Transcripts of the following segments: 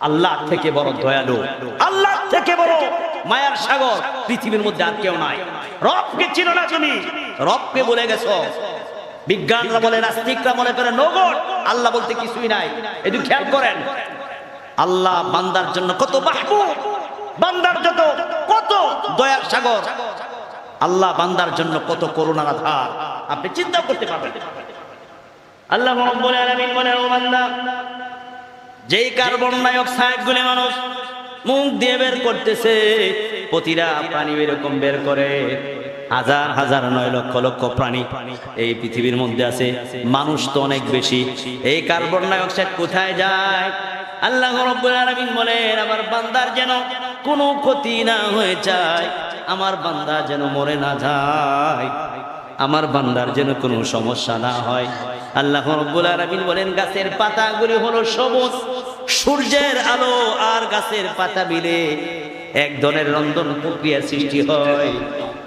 আল্লাহ থেকে বড় দয়ালু, আল্লাহ থেকে বড় মায়ার সাগর পৃথিবীর মধ্যে আর কেউ নাই। রবকে চিনো না তুমি, রবকে বলে গেছো। বিজ্ঞানরা বলে, নাস্তিকরা মনে করে নো গড, আল্লাহ বলতে কিছুই নাই। একটু খেয়াল করেন, আল্লাহ বান্দার জন্য কত মাহবুব, বান্দার যত কত দয়ার সাগর, আল্লাহ বান্দার জন্য কত করুণার আধার, আপনি চিন্তা করতে পারবেন। আল্লাহ রাব্বুল আলামিন বলেন, ও বান্দা, যেই কার্বন ডাই অক্সাইড গুলি মানুষ মুখ দিয়ে বের করতেছে, প্রতিটা প্রাণী এরকম বের করে, হাজার হাজার নয় লক্ষ লক্ষ প্রাণী এই পৃথিবীর মধ্যে আছে, মানুষ তো অনেক বেশি। এই কার্বন ডাই অক্সাইড কোথায় যায়? আল্লাহ রাব্বুল আলামিন বলেন, আমার বান্দার যেন কোনো ক্ষতি না হয়ে যায়, আমার বান্দা যেন মরে না যায়, আমার বান্দার যেন কোনো সমস্যা না হয়। আল্লাহ রাব্বুল আলামিন বলেন, গাছের পাতাগুলি হলো সবুজ, সূর্যের আলো আর গাছের পাতা মিলে এক ধরনের রন্ধন প্রক্রিয়া সৃষ্টি হয়।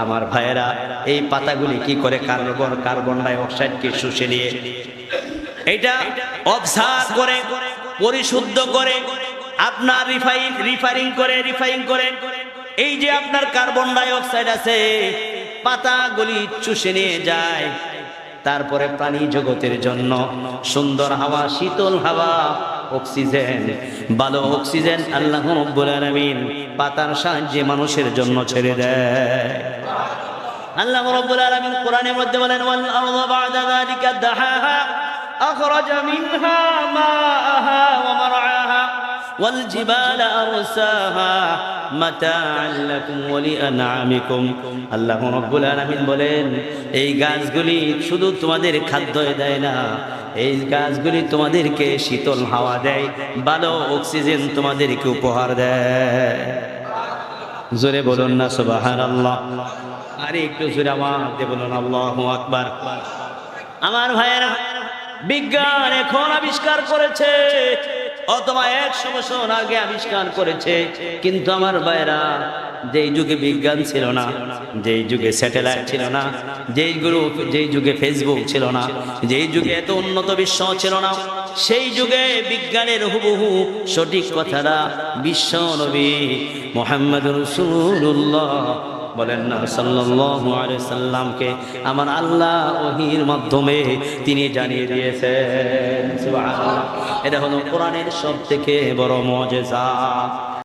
আমার ভাইয়েরা, এই পাতাগুলি কি করে? কার্বন ডাই অক্সাইডকে শুষে নিয়ে এটা অবজার্ভ করে, পরিশুদ্ধ করে, আপনার রিফাইন করে এই যে আপনার কার্বন ডাই অক্সাইড আছে, পাতাগুলি চুষে নিয়ে যায়। তারপরে প্রাণী জগতের জন্য সুন্দর হাওয়া, শীতল হাওয়া, অক্সিজেন, ভালো অক্সিজেন আল্লাহ রাব্বুল আলামিন পাতার সাহায্যে মানুষের জন্য ছেড়ে দেয়। আল্লাহ রাব্বুল আলামিন কোরআনের মধ্যে বলেন, ওয়াল আরদা বা'দা যালিকা দাহাহা আখরাজা মিনহা মাআহা ওয়া মারআহা ওয়াল জিবালা আরসাহা মাতাআন লাকুম ওয়া লিআনআমিকুম। আল্লাহ রাব্বুল আলামিন বলেন, এই গাছগুলি শুধু তোমাদের খাদ্য দেয় না, এই গাছগুলি তোমাদেরকে শীতল হাওয়া দেয়, ভালো অক্সিজেন তোমাদেরকে উপহার দেয়। জোরে বলুন না সুবহানাল্লাহ। আরে একটু জোরে আমাদের বলুন আল্লাহু আকবার। আমার ভাইয়েরা, বিজ্ঞান এখন আবিষ্কার করেছে, অথবা 100 বছর আগে আবিষ্কার করেছে, কিন্তু আমার ভাইয়েরা, যেই যুগে বিজ্ঞান ছিল না, যেই যুগে স্যাটেলাইট ছিল না, যেই যুগে ফেসবুক ছিল না, যেই যুগে এত উন্নত বিশ্ব ছিল না, সেই যুগে বিজ্ঞানের হুবহু সঠিক কথাটা বিশ্ব নবী মুহাম্মদুর রাসূলুল্লাহ বলেন না সাল্লাল্লাহু আলাইহি সাল্লামকে আমার আল্লাহ ওহীর মাধ্যমে তিনি জানিয়ে দিয়েছেন। সুবহানাল্লাহ। এটা হলো কোরআনের সবথেকে বড় মুজিজা।